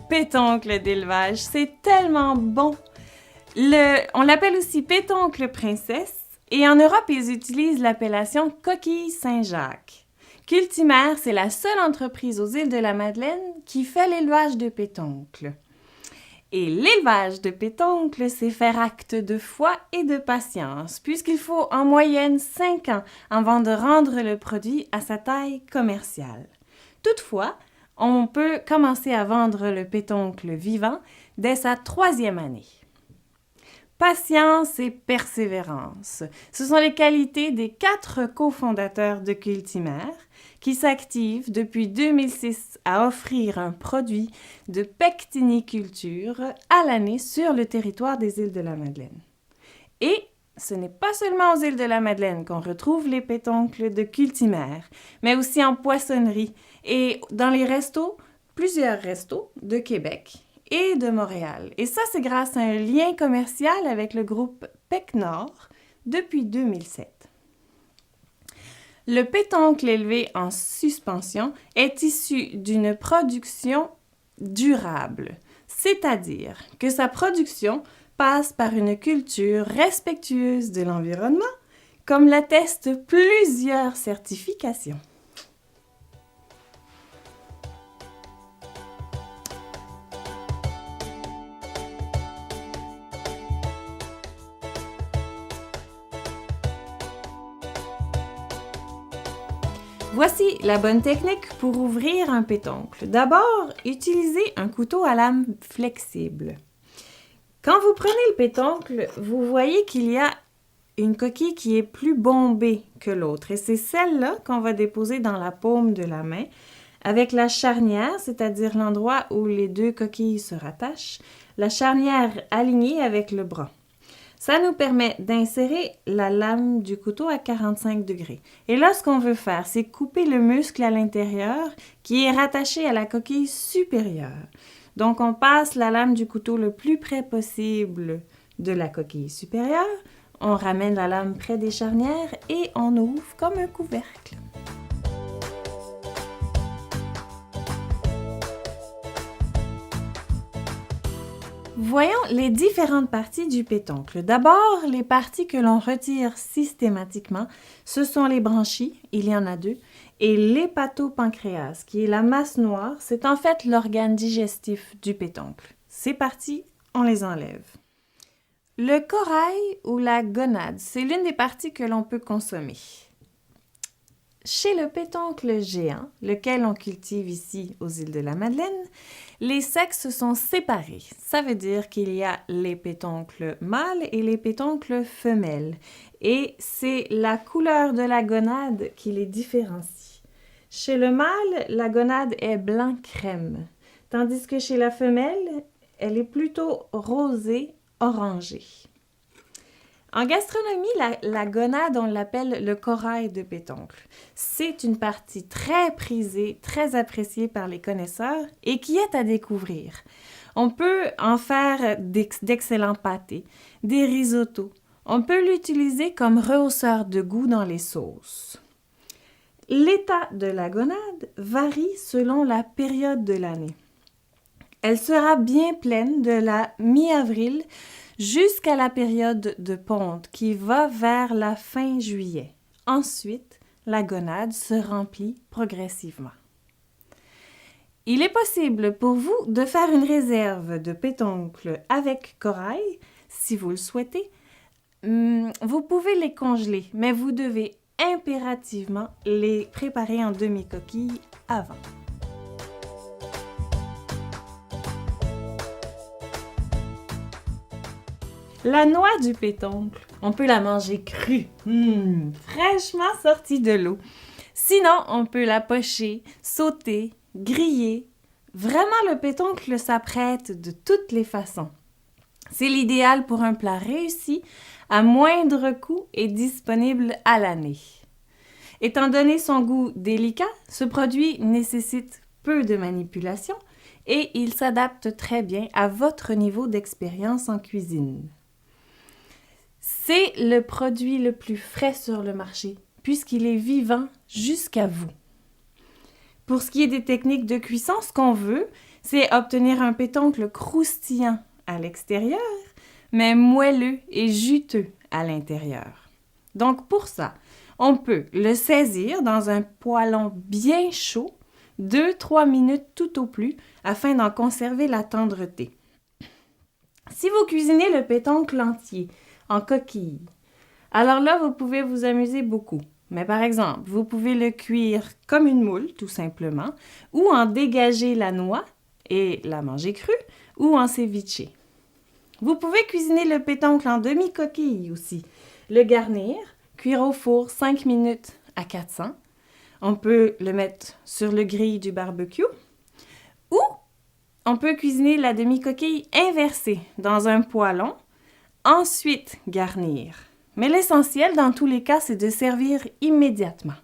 pétoncle d'élevage. C'est tellement bon! On l'appelle aussi pétoncle princesse et en Europe, ils utilisent l'appellation coquille Saint-Jacques. Cultimer, c'est la seule entreprise aux îles de la Madeleine qui fait l'élevage de pétoncles. Et l'élevage de pétoncles, c'est faire acte de foi et de patience, puisqu'il faut en moyenne 5 ans avant de rendre le produit à sa taille commerciale. Toutefois, on peut commencer à vendre le pétoncle vivant dès sa 3e année. Patience et persévérance, ce sont les qualités des 4 cofondateurs de Cultimer qui s'activent depuis 2006 à offrir un produit de pectiniculture à l'année sur le territoire des îles de la Madeleine. Et ce n'est pas seulement aux îles de la Madeleine qu'on retrouve les pétoncles de Cultimer, mais aussi en poissonnerie et dans les plusieurs restos de Québec et de Montréal. Et ça, c'est grâce à un lien commercial avec le groupe PecNord depuis 2007. Le pétoncle élevé en suspension est issu d'une production durable, c'est-à-dire que sa production passe par une culture respectueuse de l'environnement, comme l'attestent plusieurs certifications. Voici la bonne technique pour ouvrir un pétoncle. D'abord, utilisez un couteau à lame flexible. Quand vous prenez le pétoncle, vous voyez qu'il y a une coquille qui est plus bombée que l'autre. Et c'est celle-là qu'on va déposer dans la paume de la main avec la charnière, c'est-à-dire l'endroit où les 2 coquilles se rattachent, la charnière alignée avec le bras. Ça nous permet d'insérer la lame du couteau à 45 degrés. Et là, ce qu'on veut faire, c'est couper le muscle à l'intérieur qui est rattaché à la coquille supérieure. Donc, on passe la lame du couteau le plus près possible de la coquille supérieure, on ramène la lame près des charnières et on ouvre comme un couvercle. Voyons les différentes parties du pétoncle. D'abord, les parties que l'on retire systématiquement, ce sont les branchies, il y en a 2, et l'hépatopancréas, qui est la masse noire, c'est en fait l'organe digestif du pétoncle. Ces parties, on les enlève. Le corail ou la gonade, c'est l'une des parties que l'on peut consommer. Chez le pétoncle géant, lequel on cultive ici aux îles de la Madeleine, les sexes sont séparés. Ça veut dire qu'il y a les pétoncles mâles et les pétoncles femelles. Et c'est la couleur de la gonade qui les différencie. Chez le mâle, la gonade est blanc-crème, tandis que chez la femelle, elle est plutôt rosée-orangée. En gastronomie, la gonade, on l'appelle le corail de pétoncle. C'est une partie très prisée, très appréciée par les connaisseurs et qui est à découvrir. On peut en faire d'excellents pâtés, des risottos. On peut l'utiliser comme rehausseur de goût dans les sauces. L'état de la gonade varie selon la période de l'année. Elle sera bien pleine de la mi-avril jusqu'à la période de ponte qui va vers la fin juillet. Ensuite, la gonade se remplit progressivement. Il est possible pour vous de faire une réserve de pétoncle avec corail, si vous le souhaitez. Vous pouvez les congeler, mais vous devez impérativement les préparer en demi-coquille avant. La noix du pétoncle, on peut la manger crue, fraîchement sortie de l'eau. Sinon, on peut la pocher, sauter, griller. Vraiment, le pétoncle s'apprête de toutes les façons. C'est l'idéal pour un plat réussi, à moindre coût et disponible à l'année. Étant donné son goût délicat, ce produit nécessite peu de manipulation et il s'adapte très bien à votre niveau d'expérience en cuisine. C'est le produit le plus frais sur le marché, puisqu'il est vivant jusqu'à vous. Pour ce qui est des techniques de cuisson, ce qu'on veut, c'est obtenir un pétoncle croustillant à l'extérieur, mais moelleux et juteux à l'intérieur. Donc pour ça, on peut le saisir dans un poêlon bien chaud, 2-3 minutes tout au plus, afin d'en conserver la tendreté. Si vous cuisinez le pétoncle entier, en coquille, alors là, vous pouvez vous amuser beaucoup. Mais par exemple, vous pouvez le cuire comme une moule, tout simplement, ou en dégager la noix et la manger crue, ou en ceviche. Vous pouvez cuisiner le pétoncle en demi-coquille aussi, le garnir, cuire au four 5 minutes à 400. On peut le mettre sur le grill du barbecue, ou on peut cuisiner la demi-coquille inversée dans un poêlon, ensuite garnir. Mais l'essentiel dans tous les cas, c'est de servir immédiatement.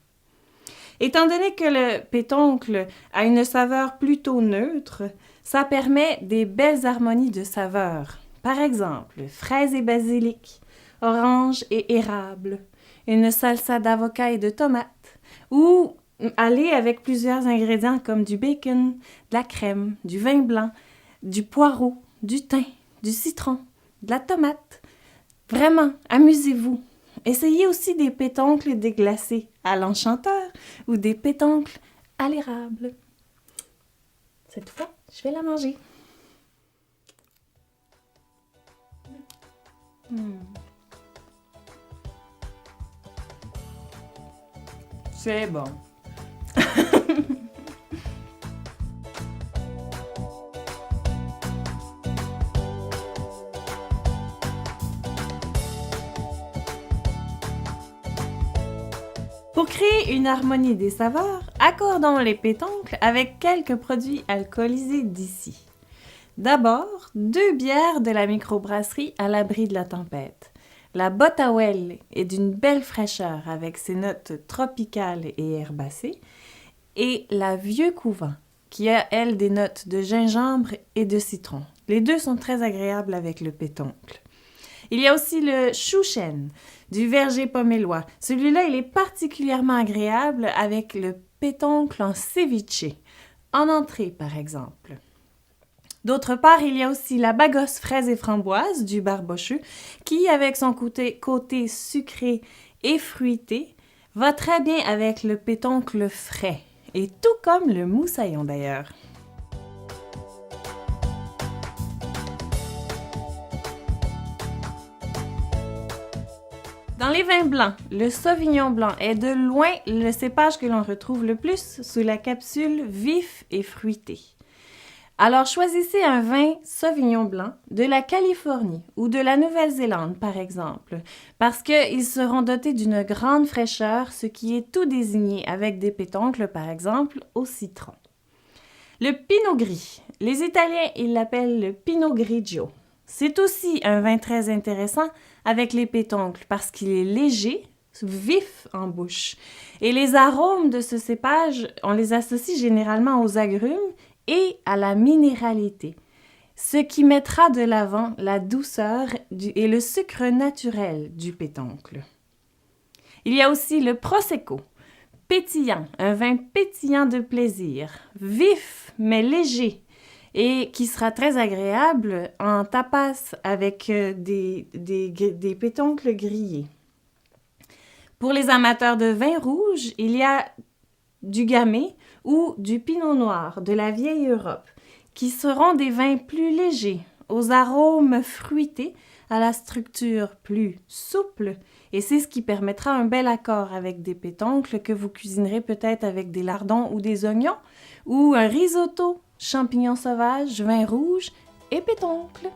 Étant donné que le pétoncle a une saveur plutôt neutre, ça permet des belles harmonies de saveurs. Par exemple, fraises et basilic, orange et érable, une salsa d'avocat et de tomates, ou aller avec plusieurs ingrédients comme du bacon, de la crème, du vin blanc, du poireau, du thym, du citron, de la tomate. Vraiment, amusez-vous. Essayez aussi des pétoncles déglacés à l'enchanteur ou des pétoncles à l'érable. Cette fois, je vais la manger. C'est bon. Pour créer une harmonie des saveurs, accordons les pétoncles avec quelques produits alcoolisés d'ici. D'abord, 2 bières de la microbrasserie à l'abri de la tempête. La Bottawell est d'une belle fraîcheur avec ses notes tropicales et herbacées, et la Vieux Couvent, qui a, elle, des notes de gingembre et de citron. Les deux sont très agréables avec le pétoncle. Il y a aussi le Chouchen du verger pomélois. Celui-là, il est particulièrement agréable avec le pétoncle en ceviche, en entrée par exemple. D'autre part, il y a aussi la Bagos fraise et framboise du Barbocheux qui, avec son côté sucré et fruité, va très bien avec le pétoncle frais, et tout comme le moussaillon d'ailleurs. Dans les vins blancs, le Sauvignon blanc est de loin le cépage que l'on retrouve le plus sous la capsule vif et fruité. Alors choisissez un vin Sauvignon blanc de la Californie ou de la Nouvelle-Zélande par exemple, parce qu'ils seront dotés d'une grande fraîcheur, ce qui est tout désigné avec des pétoncles par exemple au citron. Le Pinot Gris, les Italiens ils l'appellent le Pinot Grigio. C'est aussi un vin très intéressant avec les pétoncles parce qu'il est léger, vif en bouche. Et les arômes de ce cépage, on les associe généralement aux agrumes et à la minéralité, ce qui mettra de l'avant la douceur et le sucre naturel du pétoncle. Il y a aussi le Prosecco, pétillant, un vin pétillant de plaisir, vif mais léger, et qui sera très agréable en tapas avec des pétoncles grillés. Pour les amateurs de vin rouge, il y a du Gamay ou du Pinot Noir de la vieille Europe, qui seront des vins plus légers, aux arômes fruités, à la structure plus souple, et c'est ce qui permettra un bel accord avec des pétoncles que vous cuisinerez peut-être avec des lardons ou des oignons, ou un risotto, champignons sauvages, vin rouge et pétoncles.